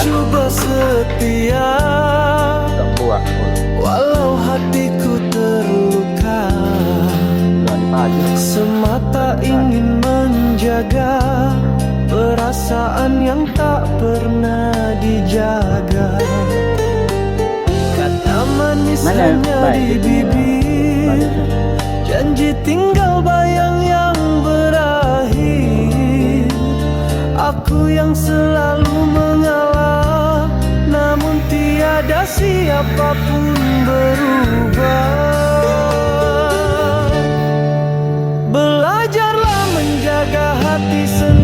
coba setia, walau hatiku terluka, semata ingin menjaga perasaan yang tak pernah dijaga. Kata manis hanya di bibir, janji tinggal bayang yang berakhir. Aku yang selalu mengalah, namun tiada siapapun berubah. Belajarlah menjaga hati sendiri,